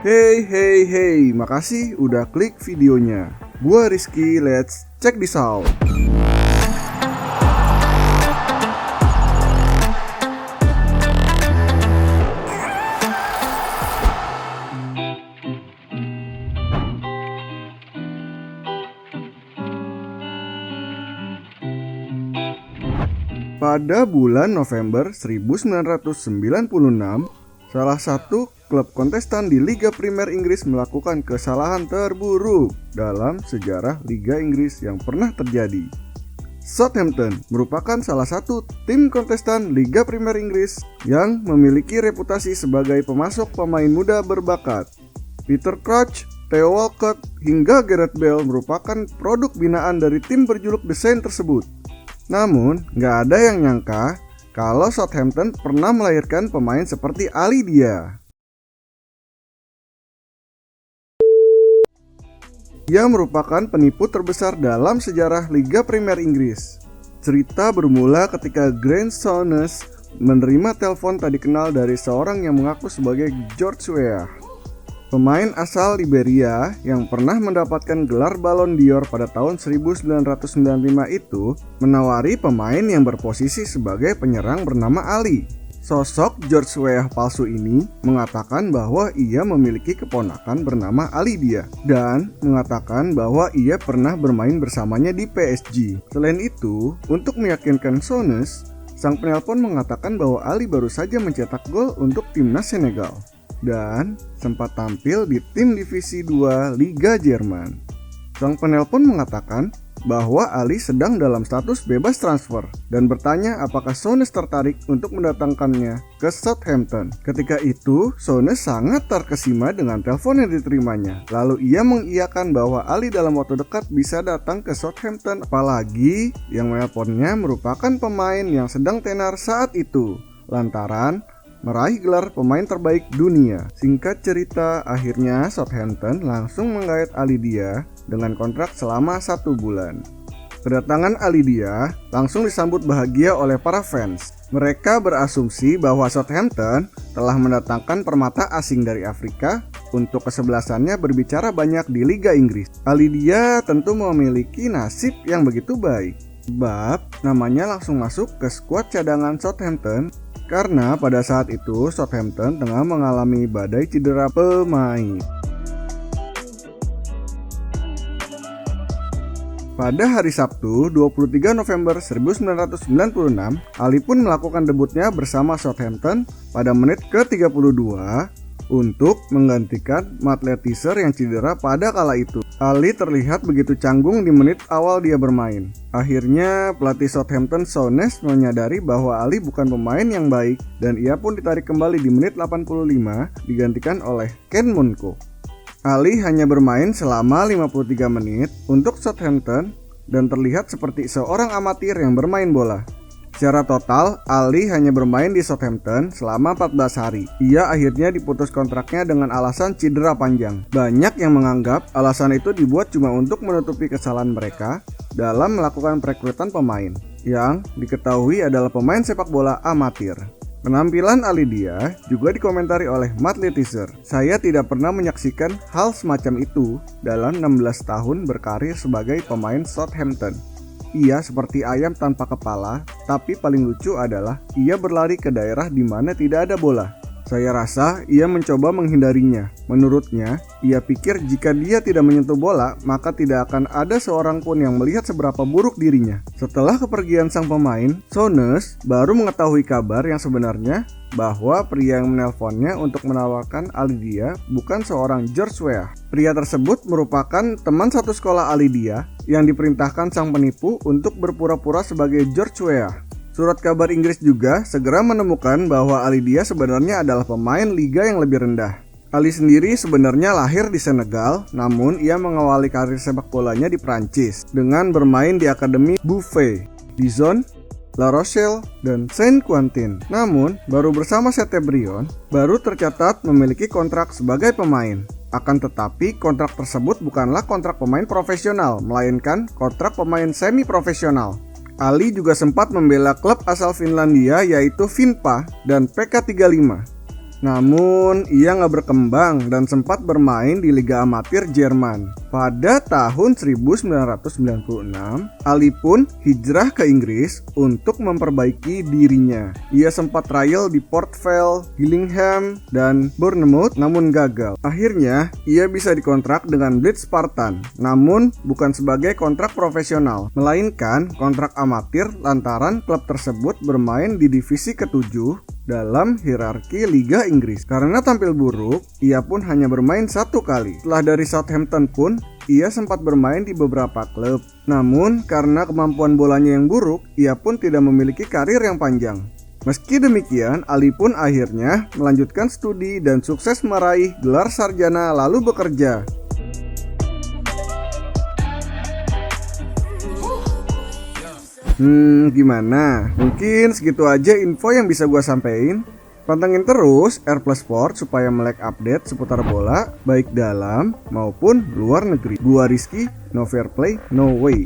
Hey, makasih udah klik videonya. Gua Rizky, let's check this out. Pada bulan November 1996, salah satu klub kontestan di Liga Primer Inggris melakukan kesalahan terburuk dalam sejarah Liga Inggris yang pernah terjadi. Southampton merupakan salah satu tim kontestan Liga Primer Inggris yang memiliki reputasi sebagai pemasok pemain muda berbakat. Peter Crouch, Theo Walcott, hingga Gareth Bale merupakan produk binaan dari tim berjuluk The Saints tersebut. Namun, nggak ada yang nyangka kalau Southampton pernah melahirkan pemain seperti Ali Dia. Ia merupakan penipu terbesar dalam sejarah Liga Primer Inggris. Cerita bermula ketika Grant Souness menerima telepon tak dikenal dari seorang yang mengaku sebagai George Weah, pemain asal Liberia yang pernah mendapatkan gelar Ballon d'Or pada tahun 1995 itu menawari pemain yang berposisi sebagai penyerang bernama Ali. Sosok George Weah palsu ini mengatakan bahwa ia memiliki keponakan bernama Ali Dia dan mengatakan bahwa ia pernah bermain bersamanya di PSG. Selain itu, untuk meyakinkan Souness, sang penelpon mengatakan bahwa Ali baru saja mencetak gol untuk timnas Senegal dan sempat tampil di tim divisi 2 Liga Jerman. Sang penelpon mengatakan bahwa Ali sedang dalam status bebas transfer dan bertanya apakah Souness tertarik untuk mendatangkannya ke Southampton. Ketika itu, Souness sangat terkesima dengan telepon yang diterimanya. Lalu ia mengiyakan bahwa Ali dalam waktu dekat bisa datang ke Southampton, apalagi yang menelponnya merupakan pemain yang sedang tenar saat itu, lantaran meraih gelar pemain terbaik dunia. Singkat cerita, akhirnya Southampton langsung menggait Ali Dia dengan kontrak selama 1 bulan. Kedatangan Ali Dia langsung disambut bahagia oleh para fans. Mereka berasumsi bahwa Southampton telah mendatangkan permata asing dari Afrika untuk kesebelasannya berbicara banyak di Liga Inggris. Ali Dia tentu memiliki nasib yang begitu baik, sebab namanya langsung masuk ke skuad cadangan Southampton karena pada saat itu Southampton tengah mengalami badai cedera pemain. Pada hari Sabtu, 23 November 1996, Ali pun melakukan debutnya bersama Southampton pada menit ke-32 untuk menggantikan Matt Letizia yang cedera pada kala itu. Ali terlihat begitu canggung di menit awal dia bermain. Akhirnya pelatih Southampton Souness menyadari bahwa Ali bukan pemain yang baik dan ia pun ditarik kembali di menit 85 digantikan oleh Ken Munko. Ali hanya bermain selama 53 menit untuk Southampton dan terlihat seperti seorang amatir yang bermain bola. Secara total, Ali hanya bermain di Southampton selama 14 hari. Ia akhirnya diputus kontraknya dengan alasan cedera panjang. Banyak yang menganggap alasan itu dibuat cuma untuk menutupi kesalahan mereka dalam melakukan perekrutan pemain yang diketahui adalah pemain sepak bola amatir. Penampilan Ali Dia juga dikomentari oleh Matt Letizia. Saya tidak pernah menyaksikan hal semacam itu dalam 16 tahun berkarir sebagai pemain Southampton. Ia seperti ayam tanpa kepala, tapi paling lucu adalah ia berlari ke daerah di mana tidak ada bola. Saya rasa ia mencoba menghindarinya. Menurutnya, ia pikir jika dia tidak menyentuh bola, maka tidak akan ada seorang pun yang melihat seberapa buruk dirinya. Setelah kepergian sang pemain, Souness baru mengetahui kabar yang sebenarnya bahwa pria yang menelponnya untuk menawarkan Ali Dia bukan seorang George Weah. Pria tersebut merupakan teman satu sekolah Ali Dia yang diperintahkan sang penipu untuk berpura-pura sebagai George Weah. Surat kabar Inggris juga segera menemukan bahwa Ali Dia sebenarnya adalah pemain liga yang lebih rendah. Ali sendiri sebenarnya lahir di Senegal, namun ia mengawali karir sepak bolanya di Prancis dengan bermain di Akademi Buffet, Dijon, La Rochelle, dan Saint-Quentin. Namun, baru bersama Saint-Brieuc, baru tercatat memiliki kontrak sebagai pemain. Akan tetapi, kontrak tersebut bukanlah kontrak pemain profesional, melainkan kontrak pemain semi-profesional. Ali juga sempat membela klub asal Finlandia yaitu Finpa dan PK35. Namun ia nggak berkembang dan sempat bermain di Liga Amatir Jerman. Pada tahun 1996, Ali pun hijrah ke Inggris untuk memperbaiki dirinya. Ia sempat trial di Port Vale, Gillingham, dan Bournemouth namun gagal. Akhirnya ia bisa dikontrak dengan Leeds Spartan, namun bukan sebagai kontrak profesional, melainkan kontrak amatir lantaran klub tersebut bermain di divisi ke-7 dalam hierarki Liga Inggris. Karena tampil buruk, ia pun hanya bermain 1 kali. Setelah dari Southampton pun, ia sempat bermain di beberapa klub. Namun, karena kemampuan bolanya yang buruk, ia pun tidak memiliki karir yang panjang. Meski demikian, Ali pun akhirnya melanjutkan studi dan sukses meraih gelar sarjana lalu bekerja. Gimana? Mungkin segitu aja info yang bisa gua sampein. Pantengin terus R Plus Sport supaya melek update seputar bola baik dalam maupun luar negeri. Gua Rizky, no fair play, no way.